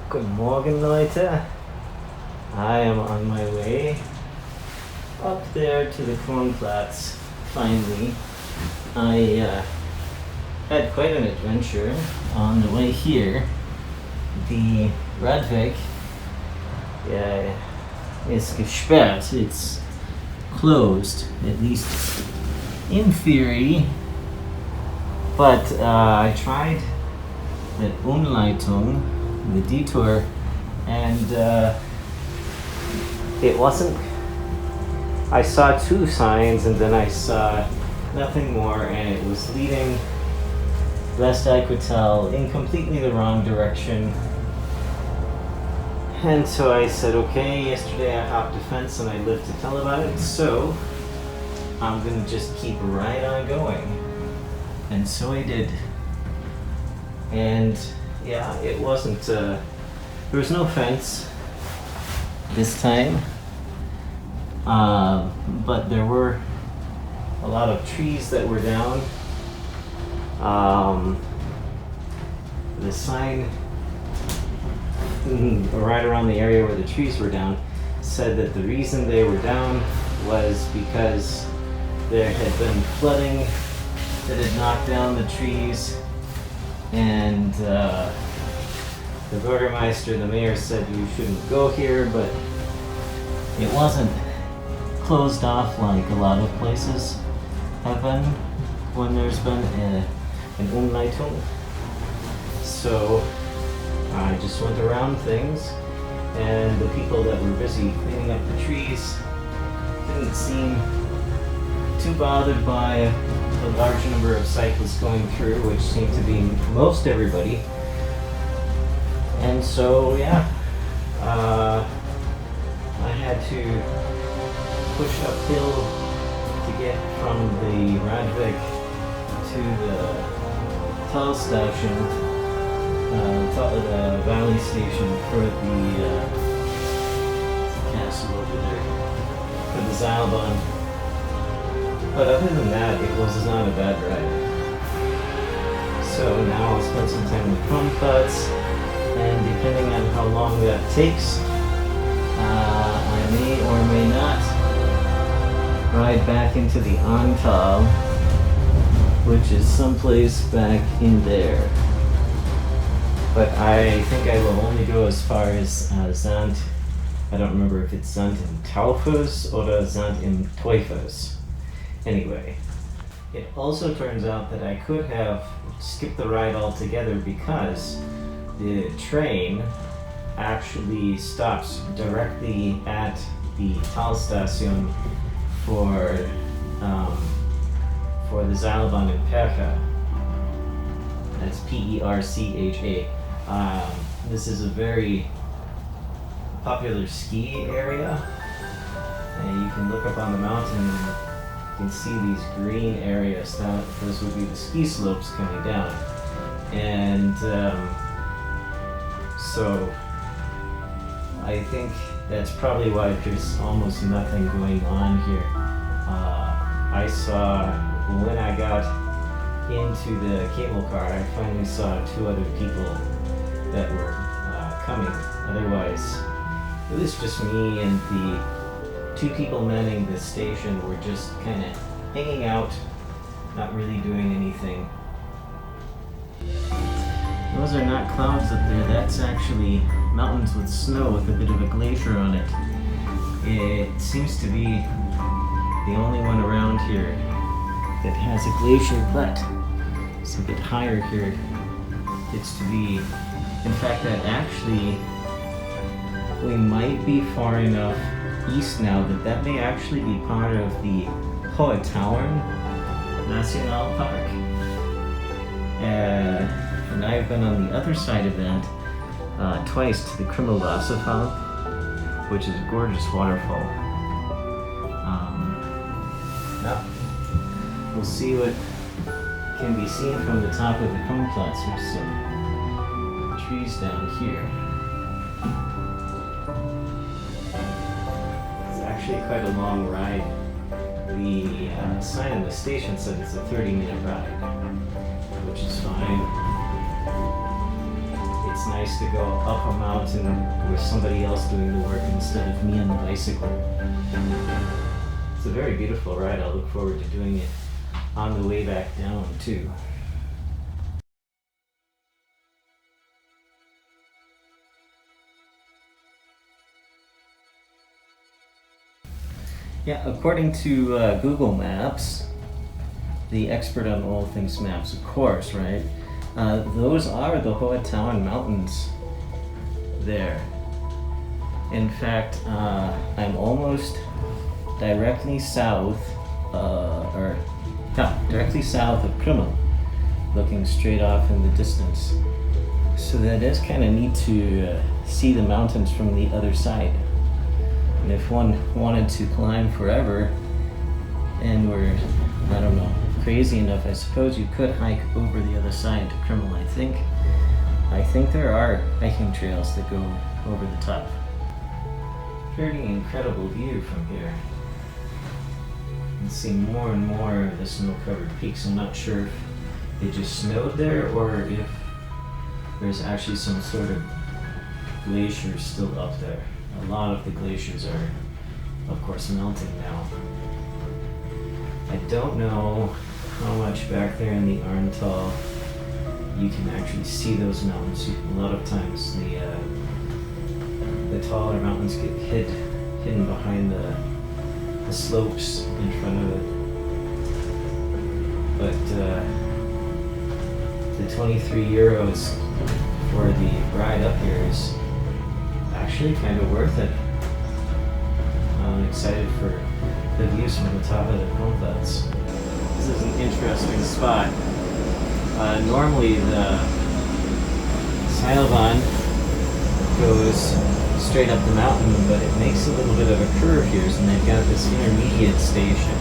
Guten Morgen, Leute. I am on my way up there to the Kronplatz. Finally, I had quite an adventure on the way here. The Radweg is gesperrt. It's closed, at least in theory. But I tried the Umleitung, the detour, and it wasn't. I saw two signs and then I saw nothing more, and it was leading, best I could tell, in completely the wrong direction. And so I said, okay, yesterday I hopped a fence and I lived to tell about it, so I'm gonna just keep right on going. And so I did. And yeah, it wasn't, there was no fence this time, but there were a lot of trees that were down. The sign right around the area where the trees were down said that the reason they were down was because there had been flooding that had knocked down the trees, and the Bürgermeister, the mayor, said you shouldn't go here, but it wasn't closed off like a lot of places have been when there's been an Umleitung. So I just went around things, and the people that were busy cleaning up the trees didn't seem too bothered by the large number of cyclists going through, which seemed to be most everybody. And so, yeah, I had to push uphill to get from the Radweg to the Tal station, the valley station for the castle over there, for the Seilbahn. But other than that, it was not a bad ride. So now I'll spend some time with Kronplatz, and depending on how long that takes, I may or may not ride back into the Ahrntal, which is someplace back in there. But I think I will only go as far as Sand. I don't remember if it's Sand im Taufus or Sand im Teufels. Anyway, it also turns out that I could have skipped the ride altogether because the train actually stops directly at the Tal station for the Seilbahn in Percha. That's Percha. This is a very popular ski area, and you can look up on the mountain and you can see these green areas. Those would be the ski slopes coming down, and so I think that's probably why there's almost nothing going on here. I saw, when I got into the cable car, I finally saw two other people that were coming. Otherwise, it was just me and the two people manning the station were just kind of hanging out, not really doing anything. Those are not clouds up there, that's actually mountains with snow with a bit of a glacier on it. It seems to be the only one around here that has a glacier, but it's a bit higher here. It's to be, in fact, that actually we might be far enough east now that may actually be part of the Hohe Tauern National Park. And I've been on the other side of that twice, to the Partschner Wasserfall, which is a gorgeous waterfall. Now, we'll see what can be seen from the top of the Kronplatz. There's some trees down here. It's actually quite a long ride. The sign in the station said it's a 30-minute ride, which is fine. It's nice to go up a mountain with somebody else doing the work instead of me on the bicycle. It's a very beautiful ride. I'll look forward to doing it on the way back down too. Yeah, according to Google Maps, the expert on all things maps, of course, right? Those are the Hohenzollern Mountains there. In fact, I'm almost directly south, directly south of Krümmel, looking straight off in the distance. So that is kind of neat to see the mountains from the other side. And if one wanted to climb forever and were, I don't know, crazy enough, I suppose you could hike over the other side to Krümmel. I think there are hiking trails that go over the top. Pretty incredible view from here. You can see more and more of the snow-covered peaks. I'm not sure if it just snowed there or if there's actually some sort of glacier still up there. A lot of the glaciers are, of course, melting now. I don't know how much back there in the Ahrntal you can actually see those mountains. A lot of times the taller mountains get hidden behind the slopes in front of it. But the 23 euros for the ride up here is actually kind of worth it. I'm excited for the views from the top of the Kronplatz. This is an interesting spot. Normally the Seilbahn goes straight up the mountain, but it makes a little bit of a curve here, and they've got this intermediate station.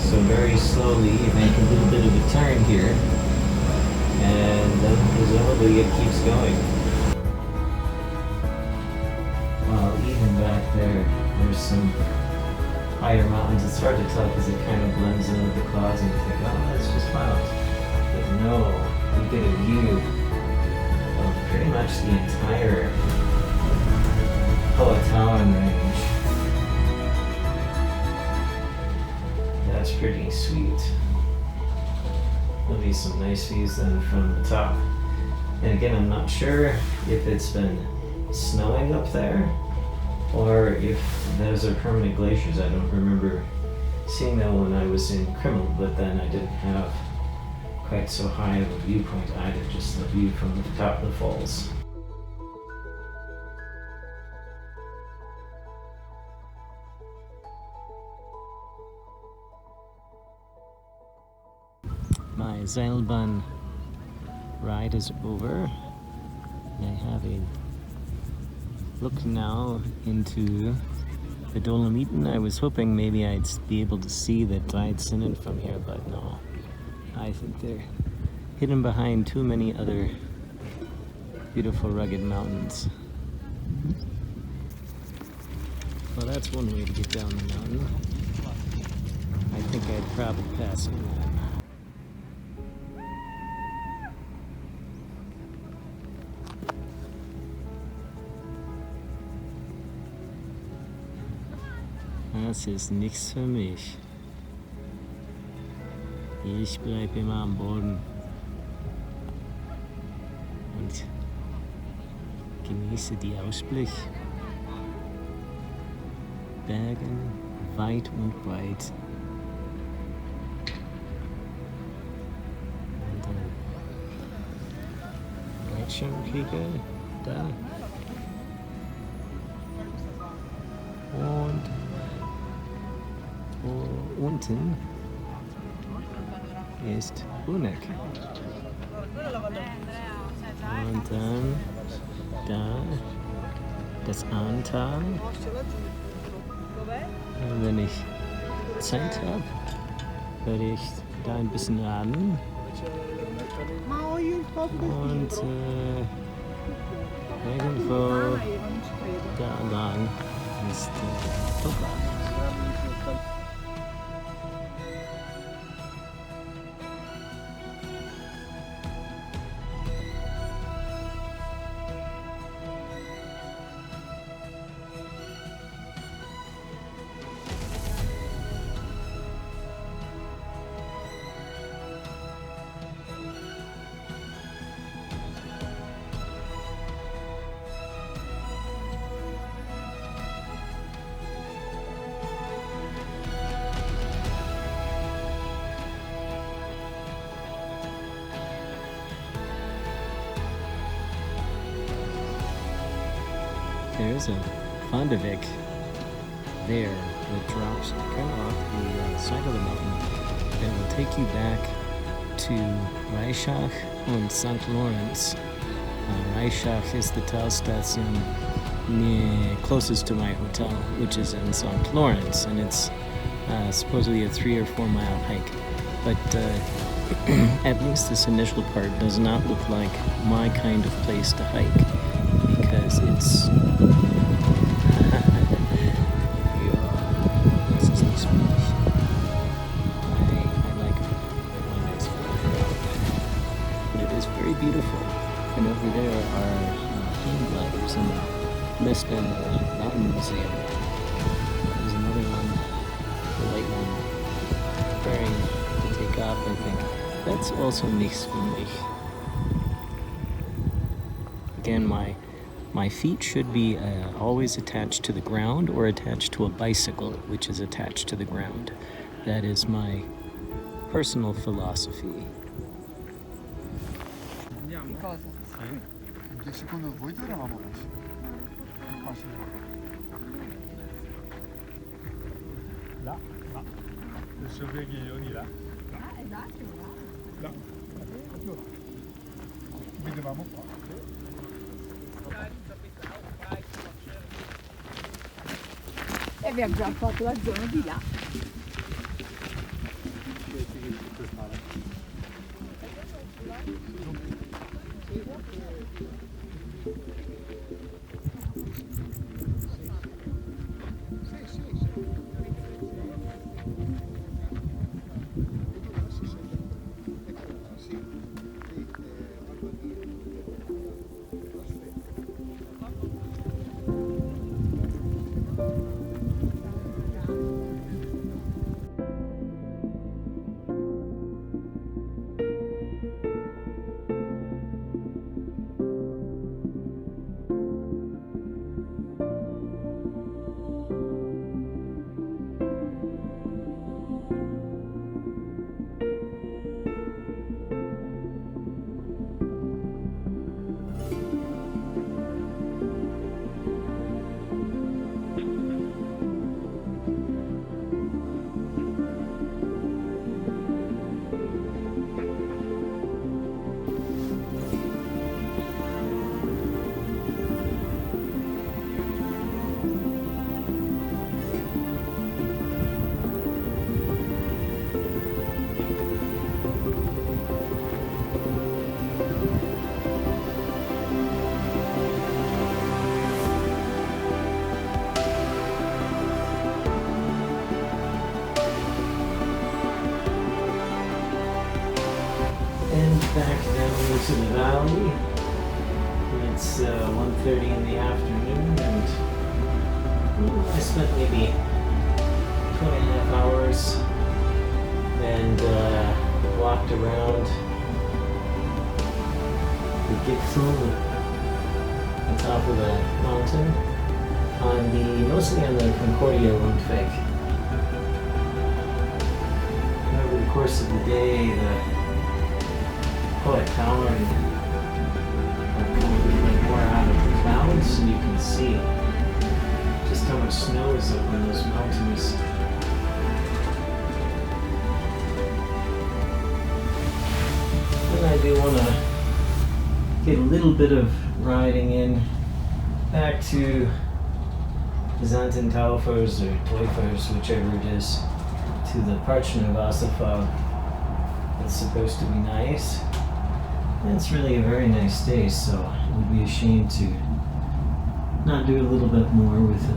So very slowly you make a little bit of a turn here, and then presumably it keeps going. Well, even back there, there's some higher mountains. It's hard to tell because it kind of blends in with the clouds and you think, oh, that's just clouds. But no, you get a view of pretty much the entire Hohenzollern range. That's pretty sweet. There'll be some nice views then from the top. And again, I'm not sure if it's been snowing up there or if those are permanent glaciers. I don't remember seeing them when I was in Krümmel, but then I didn't have quite so high of a viewpoint either, just the view from the top of the falls. My Seilbahn ride is over. I have a look now into the Dolomiten. I was hoping maybe I'd be able to see the Dreizinnen from here, but no. I think they're hidden behind too many other beautiful rugged mountains. Well, that's one way to get down the mountain. I think I'd probably pass on that. Das ist nichts für mich. Ich bleibe immer am Boden und genieße die Ausblick. Bergen weit und breit. Und ein Reitschirmflieger da. Und unten ist Bruneck. Und dann da das Ahrntal. Und wenn ich Zeit habe, werde ich da ein bisschen radeln. Und irgendwo da lang ist Percha. there's a Vandevik there that drops kind of off the side of the mountain and will take you back to Reichach and St. Lawrence. Reichach is the Talstation closest to my hotel, which is in St. Lawrence, and it's supposedly a 3 or 4 mile hike. But at least this initial part does not look like my kind of place to hike, because it's beautiful, and over there are hang gliders and the Mist and the Mountain Museum. There's another one, the light one, preparing to take off, I think. That's also nichts für mich. Again, my feet should be always attached to the ground or attached to a bicycle, which is attached to the ground. That is my personal philosophy. Cosa? 10 secondi voi due eravamo messi. Là, là. Adesso vedi io di là. Esatto, là. Vedevamo qua. E abbiamo già fatto la zona di là. Back down into the valley. It's 1:30 in the afternoon, and I spent maybe 2.5 hours and walked around the Gipfel, the top of the mountain, mostly on the Concordia Rundweg. And over the course of the day, the Poet Tower are coming more out of the clouds, and you can see just how much snow is up on those mountains. Then I do want to get a little bit of riding in back to Zantentaufers or Teufers, whichever it is, to the Partschner Wasserfall. It's supposed to be nice. And it's really a very nice day, so it would be a shame to not do a little bit more with it.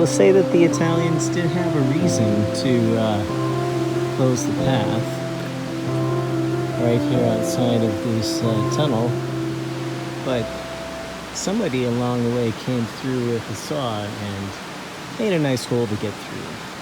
will say that the Italians did have a reason to close the path right here outside of this tunnel, but somebody along the way came through with a saw and made a nice hole to get through.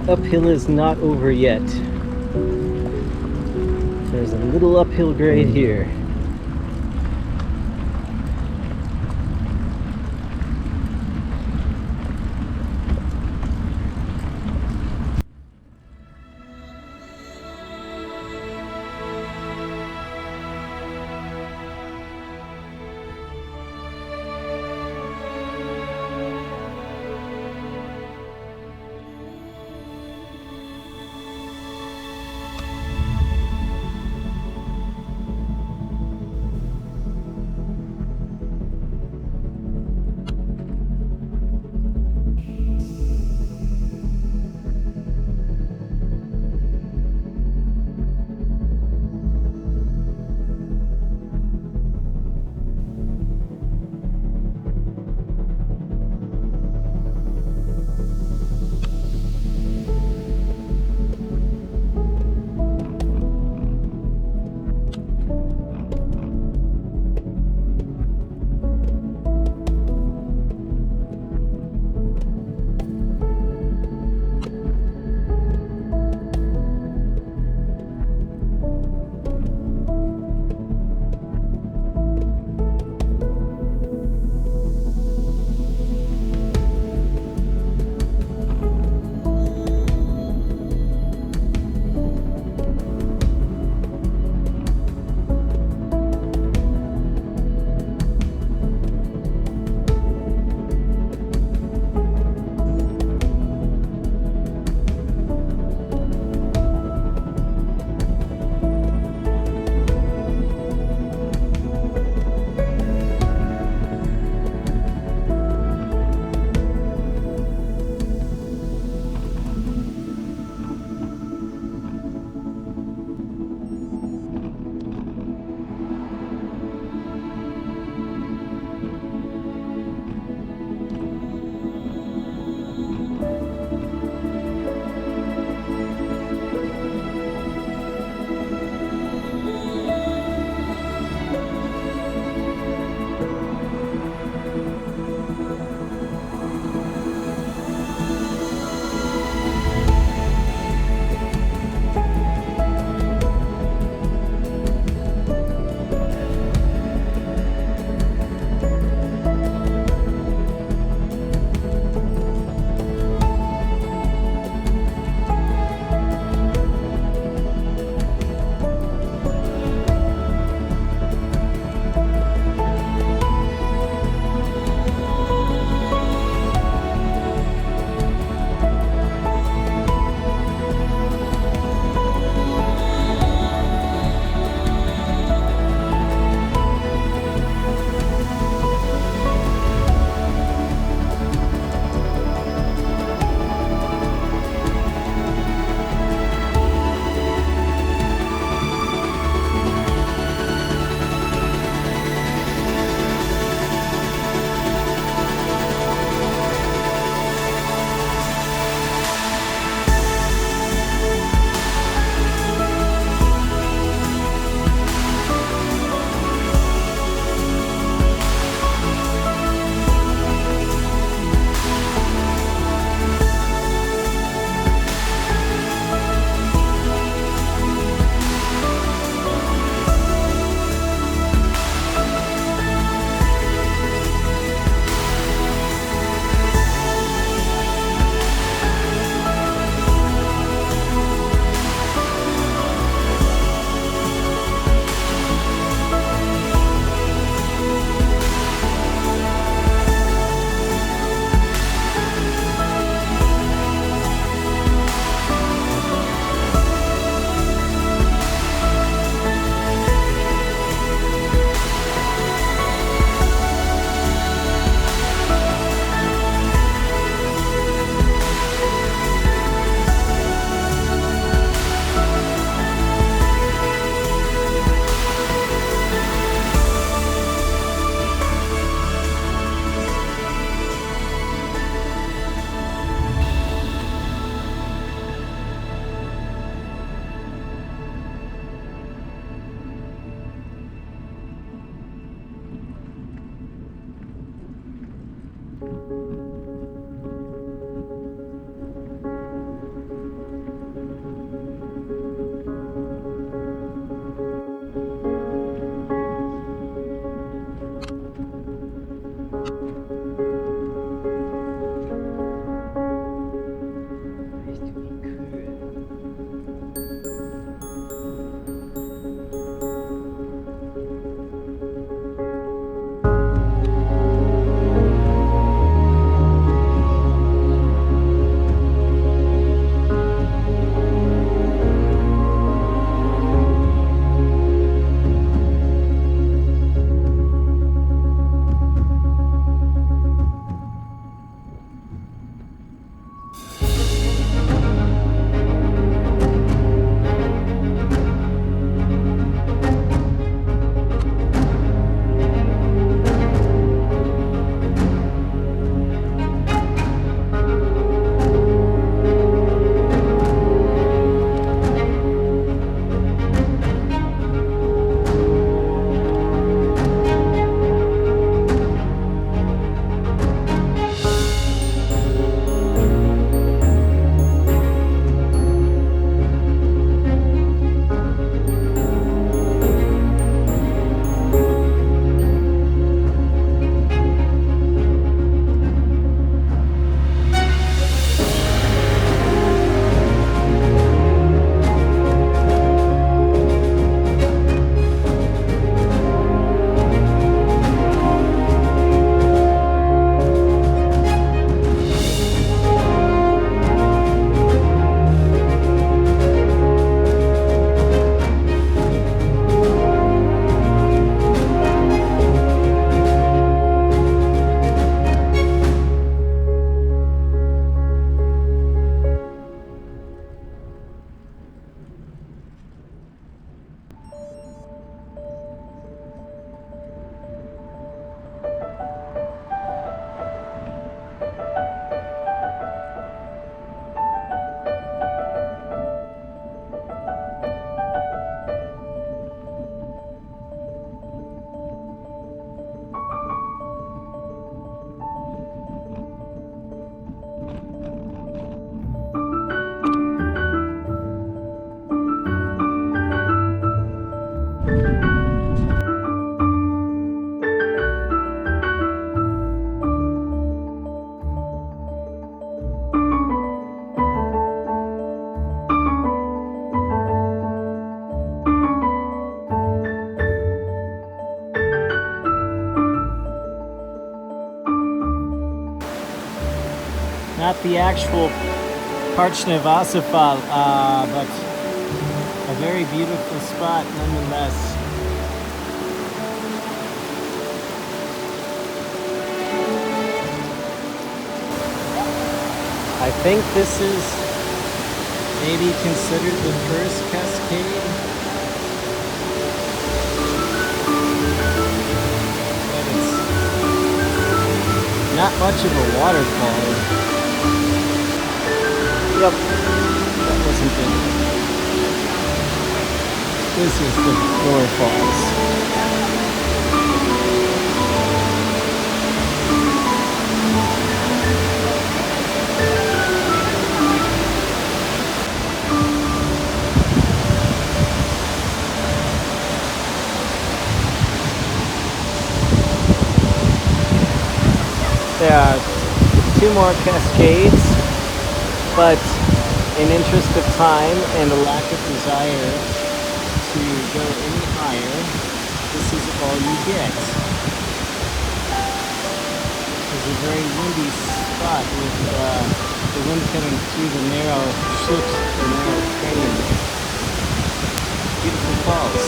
Uphill is not over yet. There's a little uphill grade here. Not the actual Partschner Wasserfall, but a very beautiful spot nonetheless. I think this is maybe considered the first cascade. But it's not much of a waterfall. Yep, that wasn't it. This is the Lower Falls. There are 2 more cascades, but in interest of time and a lack of desire to go any higher, this is all you get. It's a very windy spot with the wind coming through the narrow chute, the narrow canyon. Beautiful falls.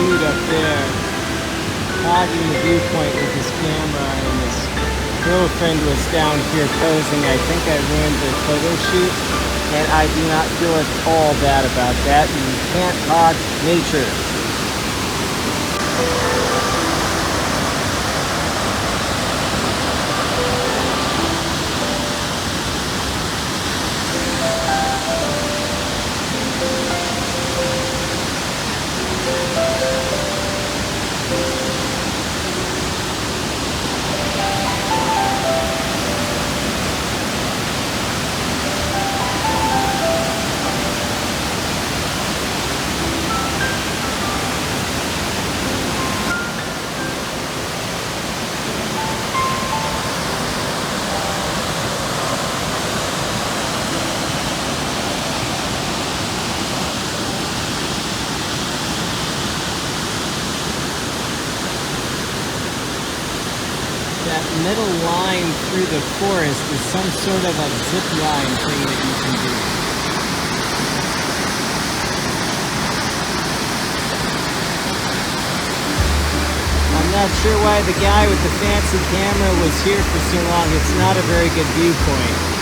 dude up there hogging the viewpoint with his camera, and his girlfriend was down here posing. I think I ruined their photo shoot, and I do not feel at all bad about that. You can't hog nature. That middle line through the forest is some sort of a zip line thing that you can do. I'm not sure why the guy with the fancy camera was here for so long. It's not a very good viewpoint.